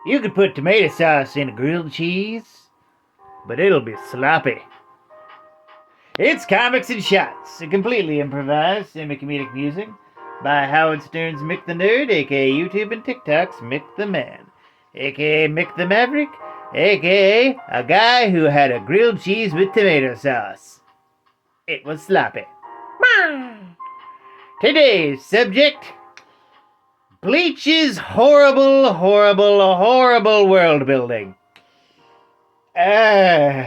You could put tomato sauce in a grilled cheese, but it'll be sloppy. It's Comics and Shots, a completely improvised semi-comedic musing by Howard Stern's Mick the Nerd, aka YouTube and TikTok's Mick the Man, aka Mick the Maverick, aka a guy who had a grilled cheese with tomato sauce. It was sloppy. Today's subject: Bleach's horrible world building. I'm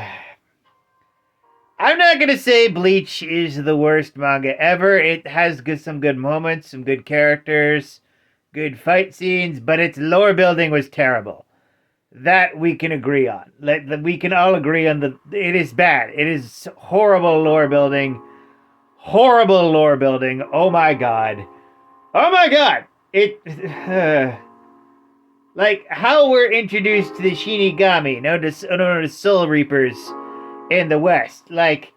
not gonna say Bleach is the worst manga ever. It has some good moments, some good characters, good fight scenes, but its lore building was terrible. That we can agree on. We can all agree on it is bad. It is horrible lore building. Horrible lore building. Oh my god. Oh my god! Like how we're introduced to the Shinigami, known as Soul Reapers in the West. Like,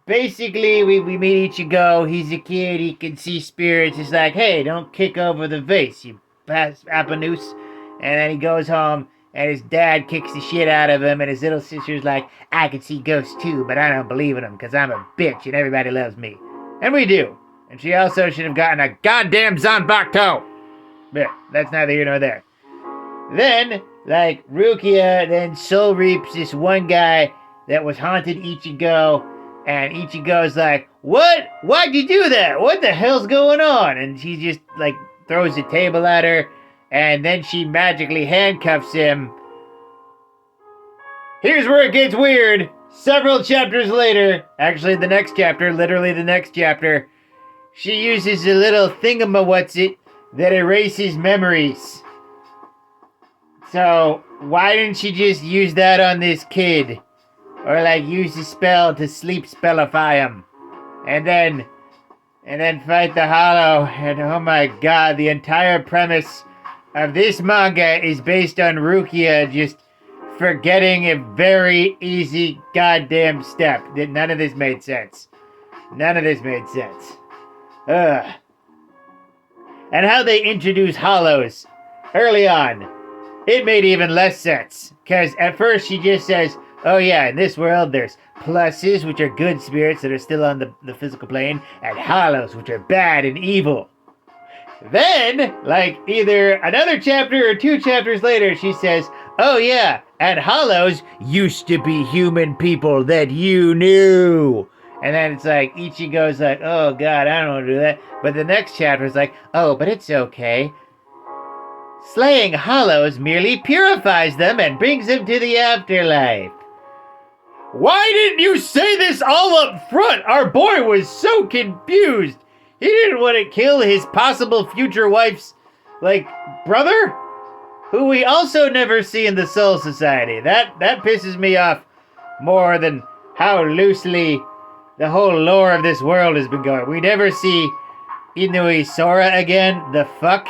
basically, we meet Ichigo. He's a kid. He can see spirits. It's like, hey, don't kick over the vase, you Apanoose. And then he goes home, and his dad kicks the shit out of him, and his little sister's like, I can see ghosts too, but I don't believe in them because I'm a bitch and everybody loves me. And we do. And she also should have gotten a goddamn Zanbakuto. But that's neither here nor there. Then, like, Rukia then soul reaps this one guy that was haunted Ichigo, and Ichigo's like, what? Why'd you do that? What the hell's going on? And she just, like, throws the table at her, and then she magically handcuffs him. Here's where it gets weird. Several chapters later, actually the next chapter, literally the next chapter, she uses a little thingamawhatsit that erases memories. So, why didn't she just use that on this kid? Or, like, use the spell to sleep spellify him. And then fight the Hollow. And oh my god, the entire premise of this manga is based on Rukia just forgetting a very easy goddamn step. None of this made sense. None of this made sense. Ugh. And how they introduce Hollows early on, it made even less sense. Because at first she just says, oh yeah, in this world there's pluses, which are good spirits that are still on the physical plane, and hollows, which are bad and evil. Then, like either another chapter or 2 chapters later, she says, oh yeah, and hollows used to be human people that you knew. And then it's like, Ichigo's like, oh god, I don't want to do that. But the next chapter is like, oh, but it's okay. Slaying hollows merely purifies them and brings them to the afterlife. Why didn't you say this all up front? Our boy was so confused. He didn't want to kill his possible future wife's, like, brother? Who we also never see in the Soul Society. That pisses me off more than how loosely the whole lore of this world has been going. We never see Inui Sora again. The fuck?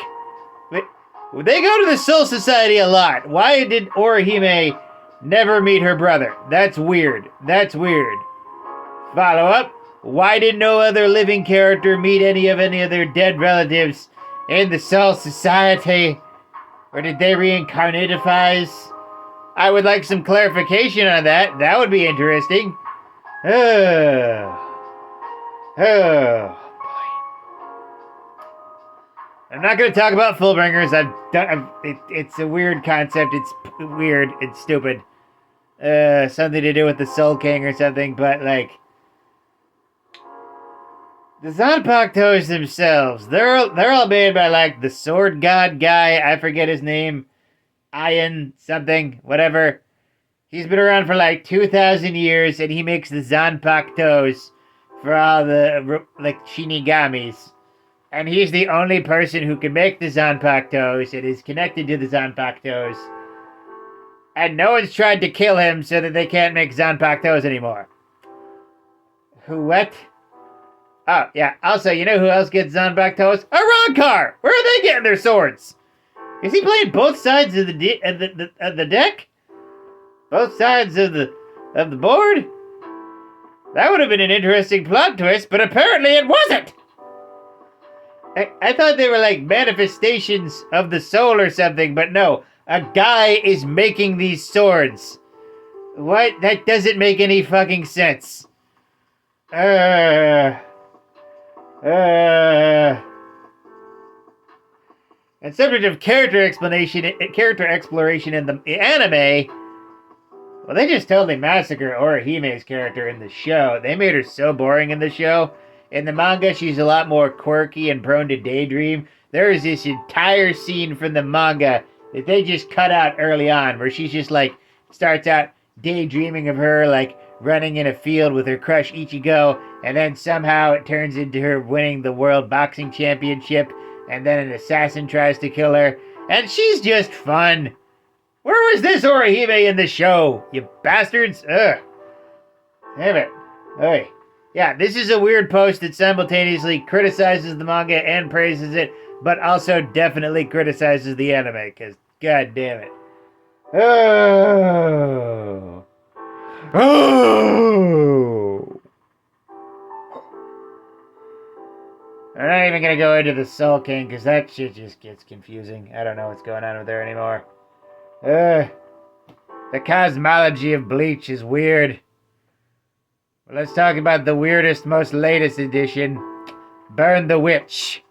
They go to the Soul Society a lot. Why did Orihime never meet her brother? That's weird. That's weird. Follow up. Why did no other living character meet any of their dead relatives in the Soul Society? Or did they reincarnatifies? I would like some clarification on that. That would be interesting. Oh. I'm not going to talk about Fullbringers. It's a weird concept. It's weird. It's stupid. Something to do with the Soul King or something. But, like, the Zanpakutos themselves, they're all made by, like, the sword god guy. I forget his name. Ian something. Whatever. He's been around for, like, 2,000 years, and he makes the Zanpakutos for all the, like, Shinigamis. And he's the only person who can make the Zanpakutos and is connected to the Zanpakutos. And no one's tried to kill him so that they can't make Zanpakutos anymore. Who, what? Oh, yeah. Also, you know who else gets Zanpakutos? Arrancar! Where are they getting their swords? Is he playing both sides of the deck? Both sides of the board? That would have been an interesting plot twist, but apparently it wasn't! I thought they were like manifestations of the soul or something, but no. A guy is making these swords. What? That doesn't make any fucking sense. And subject of character exploration in the anime, well, they just totally massacre Orihime's character in the show. They made her so boring in the show. In the manga, she's a lot more quirky and prone to daydream. There is this entire scene from the manga that they just cut out early on, where she's just like, starts out daydreaming of her, like, running in a field with her crush Ichigo, and then somehow it turns into her winning the World Boxing Championship, and then an assassin tries to kill her, and she's just fun. Where was this Orihime in the show, you bastards? Ugh. Damn it. Hey. Yeah, this is a weird post that simultaneously criticizes the manga and praises it, but also definitely criticizes the anime, because god damn it. Oh. Oh. I'm not even going to go into the Soul King, because that shit just gets confusing. I don't know what's going on with there anymore. The cosmology of Bleach is weird. Well, let's talk about the weirdest, most latest edition, Burn the Witch.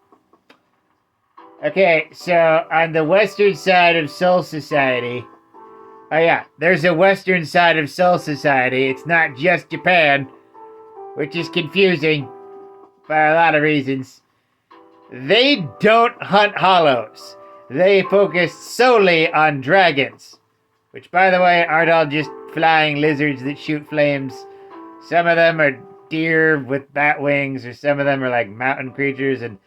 Okay, so on the western side of Soul Society, oh yeah, there's a western side of Soul Society. It's not just Japan, which is confusing for a lot of reasons. They don't hunt hollows. They focus solely on dragons, which, by the way, aren't all just flying lizards that shoot flames. Some of them are deer with bat wings, or some of them are like mountain creatures, and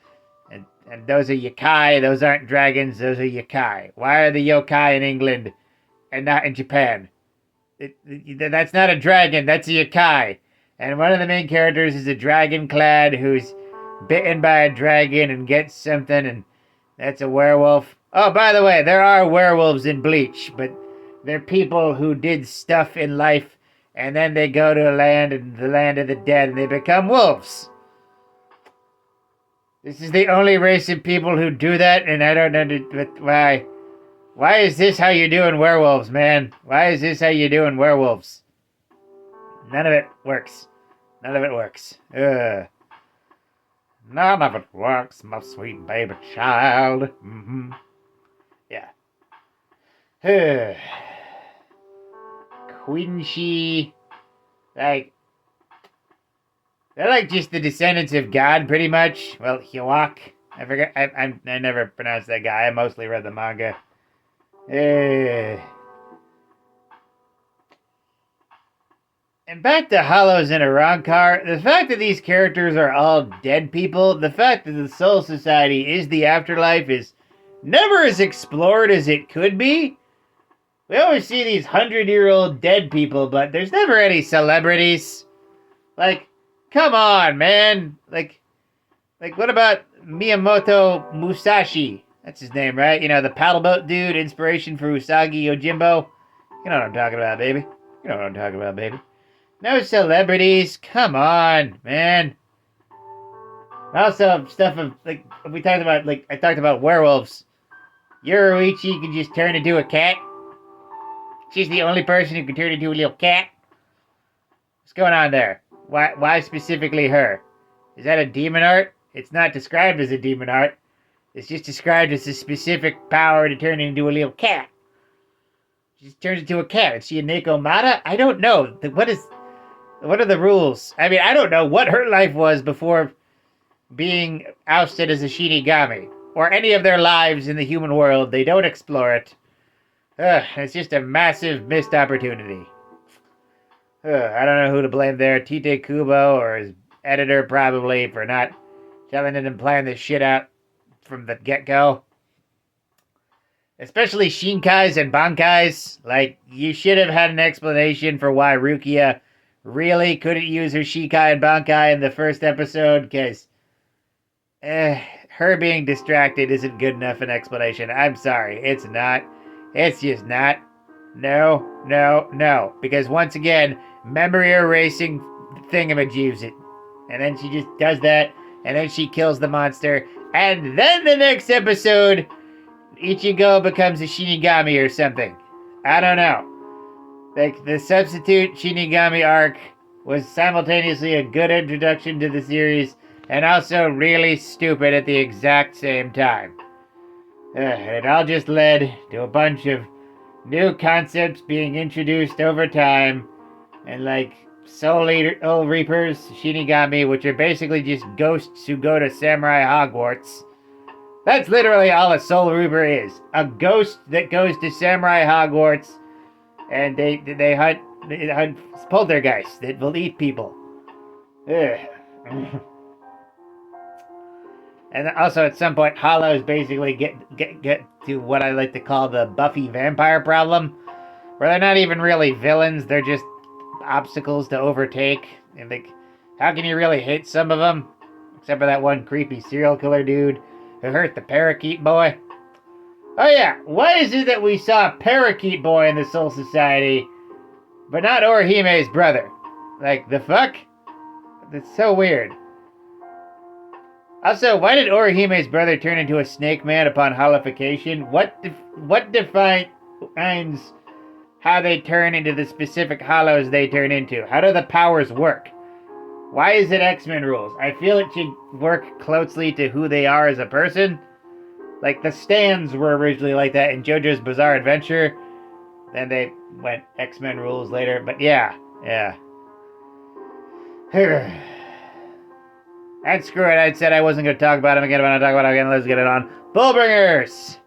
those are yokai. Those aren't dragons, those are yokai. Why are the yokai in England and not in Japan? That's not a dragon, that's a yokai. And one of the main characters is a dragon-clad who's bitten by a dragon and gets something, and that's a werewolf. Oh, by the way, there are werewolves in Bleach, but they're people who did stuff in life, and then they go to a land, and the land of the dead, and they become wolves. This is the only race of people who do that, and I don't understand why. Why is this how you're doing werewolves, man? Why is this how you're doing werewolves? None of it works. None of it works. Ugh. None of it works, my sweet baby child. Mm-hmm. Yeah. Quincy, like, they're like just the descendants of God, pretty much. Well, Hewak. I forget. I never pronounced that guy. I mostly read the manga. And back to Hollows in Arrancar, the fact that these characters are all dead people, the fact that the Soul Society is the afterlife is never as explored as it could be. We always see these 100-year-old dead people, but there's never any celebrities. Like, come on, man. Like what about Miyamoto Musashi? That's his name, right? You know, the paddleboat dude, inspiration for Usagi Yojimbo. You know what I'm talking about, baby. You know what I'm talking about, baby. No celebrities. Come on, man. Also, stuff of, like, we talked about, like, I talked about werewolves. Yoruichi can just turn into a cat. She's the only person who can turn into a little cat. What's going on there? Why specifically her? Is that a demon art? It's not described as a demon art. It's just described as a specific power to turn into a little cat. She just turns into a cat. Is she a Nekomata? I don't know. What are the rules? I mean, I don't know what her life was before being ousted as a Shinigami. Or any of their lives in the human world. They don't explore it. It's just a massive missed opportunity. I don't know who to blame there. Tite Kubo or his editor probably for not telling him to plan this shit out from the get-go. Especially Shinkais and Bankais. Like, you should have had an explanation for why Rukia really couldn't use her Shikai and Bankai in the first episode, because her being distracted isn't good enough an explanation. I'm sorry, it's not. It's just not. No. Because once again, memory erasing thingamajiggies it. And then she just does that, and then she kills the monster, and then the next episode, Ichigo becomes a Shinigami or something. I don't know. Like, the substitute Shinigami arc was simultaneously a good introduction to the series and also really stupid at the exact same time. It all just led to a bunch of new concepts being introduced over time, and like Soul Reapers, Shinigami, which are basically just ghosts who go to Samurai Hogwarts. That's literally all a Soul Reaper is. A ghost that goes to Samurai Hogwarts, and they hunt poltergeists that will eat people. Ugh. And also at some point, Hollows basically get to what I like to call the Buffy vampire problem, where they're not even really villains, they're just obstacles to overtake. And like, how can you really hate some of them? Except for that one creepy serial killer dude who hurt the Parakeet Boy. Oh yeah, why is it that we saw Parakeet Boy in the Soul Society, but not Orihime's brother? Like, the fuck? That's so weird. Also, why did Orihime's brother turn into a snake man upon holification? What defines how they turn into the specific hollows they turn into? How do the powers work? Why is it X-Men rules? I feel it should work closely to who they are as a person. Like, the Stans were originally like that in JoJo's Bizarre Adventure. Then they went X-Men rules later. But yeah. And screw it, I said I wasn't going to talk about him again, but I'm going to talk about him again. Let's get it on. Fullbringers!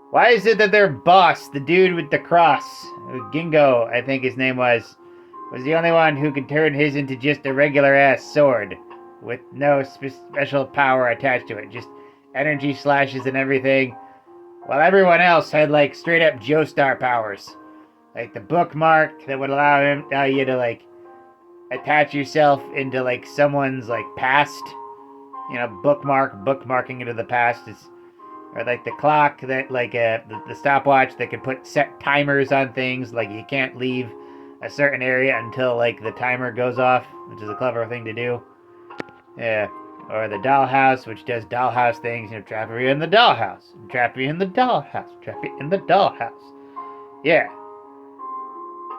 Why is it that their boss, the dude with the cross, Gingo, I think his name was the only one who could turn his into just a regular-ass sword with no special power attached to it, just energy slashes and everything, while everyone else had, like, straight-up Joestar powers. Like, the bookmark that would allow you to, like, attach yourself into, like, someone's, like, past. You know, bookmarking into the past is... Or, like, the clock that, like, the stopwatch that can put set timers on things. Like, you can't leave a certain area until, like, the timer goes off, which is a clever thing to do. Yeah. Or the dollhouse, which does dollhouse things. You know, trap you in the dollhouse. Trap you in the dollhouse. Trap you in the dollhouse. Yeah.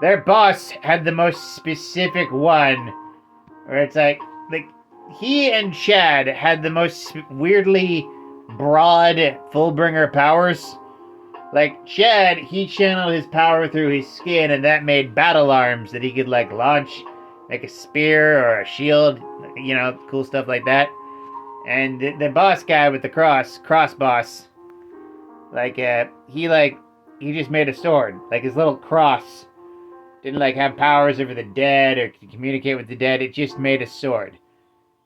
Their boss had the most specific one, where it's like he and Chad had the most weirdly broad Fullbringer powers. Like, Chad, he channeled his power through his skin, and that made battle arms that he could, like, launch, like a spear or a shield, you know, cool stuff like that. And the boss guy with the cross boss, like, he just made a sword. Like, his little cross didn't, like, have powers over the dead or could communicate with the dead. It just made a sword.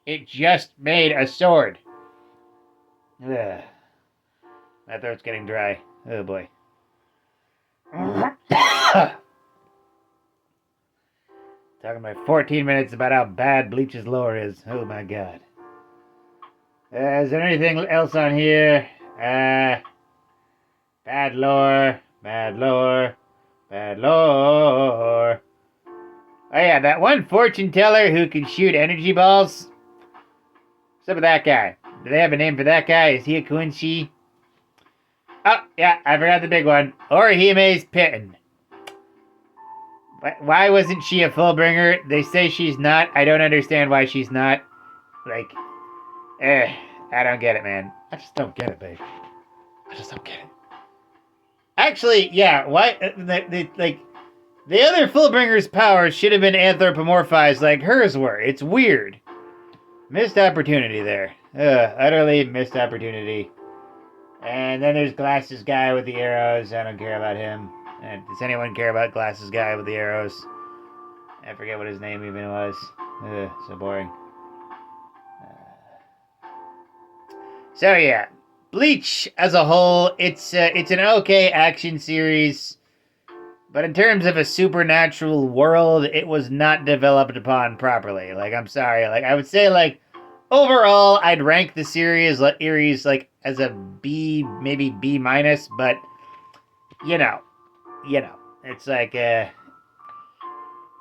It just made a sword. Ugh. My throat's getting dry. Oh, boy. Talking about 14 minutes about how bad Bleach's lore is. Oh, my God. Is there anything else on here? Bad lore. Oh yeah, that one fortune teller who can shoot energy balls. What's up with that guy? Do they have a name for that guy? Is he a Quincy? Oh, yeah, I forgot the big one. Orihime's Pitten. Why wasn't she a Fullbringer? They say she's not. I don't understand why she's not. Like, I don't get it, man. I just don't get it, babe. I just don't get it. Actually, yeah, why, the other Fullbringer's powers should have been anthropomorphized like hers were. It's weird. Missed opportunity there. Utterly missed opportunity. And then there's Glasses Guy with the arrows. I don't care about him. And does anyone care about Glasses Guy with the arrows? I forget what his name even was. So boring. So yeah. Bleach, as a whole, it's an okay action series, but in terms of a supernatural world, it was not developed upon properly. Like, I'm sorry, like, I would say, like, overall, I'd rank the series, like, as a B, maybe B minus, but, you know, it's like,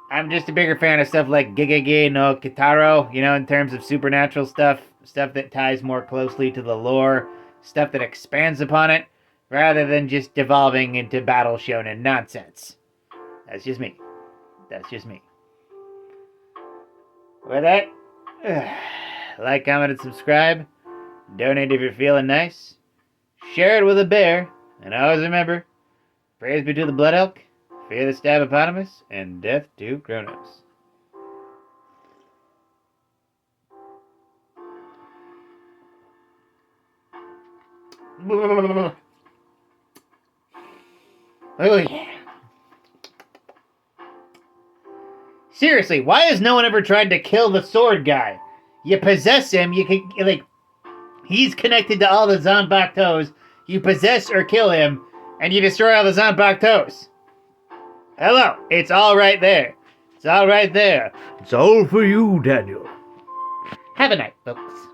I'm just a bigger fan of stuff like Gegege no Kitaro, you know, in terms of supernatural stuff that ties more closely to the lore. stuff that expands upon it, rather than just devolving into battle shonen nonsense. That's just me. That's just me. With that, like, comment, and subscribe. Donate if you're feeling nice. Share it with a bear. And always remember, praise be to the blood elk, fear the stabopotamus, and death to Kronos. Oh yeah. Seriously, why has no one ever tried to kill the sword guy? You possess him, you can, like, he's connected to all the Zanbakutos. You possess or kill him, and you destroy all the Zanbakutos. Hello, it's all right there. It's all right there. It's all for you, Daniel. Have a night, folks.